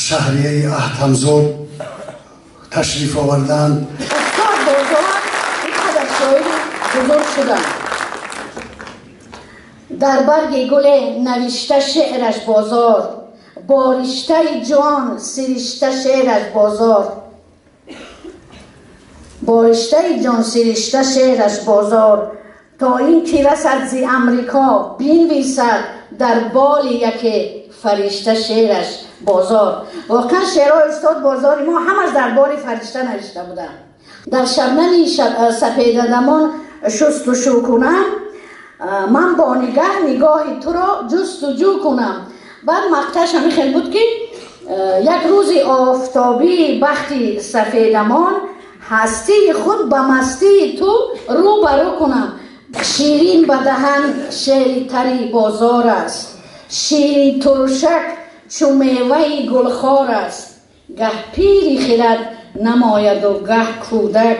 شهریه احتمزاد تشریف آوردند. استاد بزرگ اینقدر شاعر بزرگ شدند. در برگ گل نوشته شعرش بازار، بارشته جان سرشته شعرش بازار، بارشته جان سرشته شعرش بازار، تا این که رسد زی امریکا بینویسد در بال یک فرشته شعرش بازار. واقعا شعرهای استاد بازاری ما همش در بال فرشته نوشته بودن. در شبنم سپید دمان شست و شو کنم، من با نگاه تو را جستجو کنم. بعد مقطعش همین خیلی بود که یک روزی آفتابی بختی سفیدمان، هستی خود به مستی تو رو برو کنم. شیرین به دهن شعری تری بازار است، شیرین ترشک چو میوه گلخوار است. گه پیری خرد نماید و گه کودک،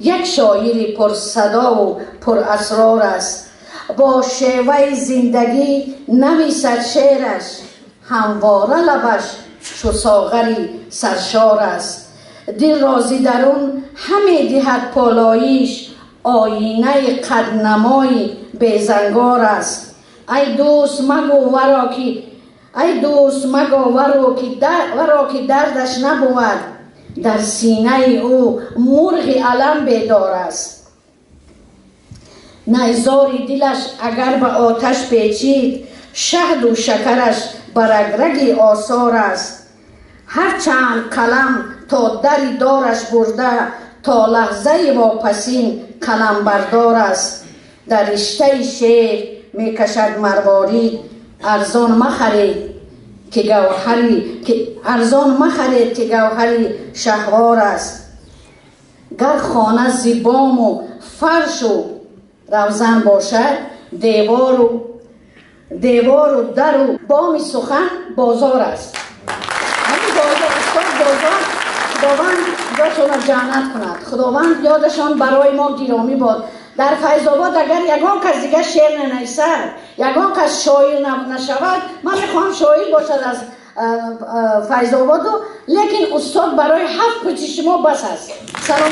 یک شاعری پر صدا و پر اسرار است. با شیوه زندگی نویسد شعرش، همواره لبش چو ساغری سرشار است. دل رازی درون همه دهد پالایش، آینه قدنمای بیزنگار است. ای دوست مگو ورا که دردش نبود، در سینه او مرغ علم بیدار است. نیزاری دلش اگر به آتش پیچید، شهد و شکرش برگرگی آثار است. هر چند قلم تا دری دارش برده، تا لحظه واپسین قلم بردار است. در رشته شعر می کشد مروارید، ارزان مخرید که گوهری شهوار است. گر خانه زیبام و فرش و روزن باشد، دیوار و در و بام سخن بازار است. همین بازار استاد بازار، خداوند جاشون جنت کند، خداوند یادشان برای ما گرامی باد. در فیض آباد اگر یگان کس دیگه شعر ننویسد، یگان کس شاعر نشود، من میخوام شاعر باشد از فیض آباد، لیکن استاد برای 7 کوچه شما بس است. سلام.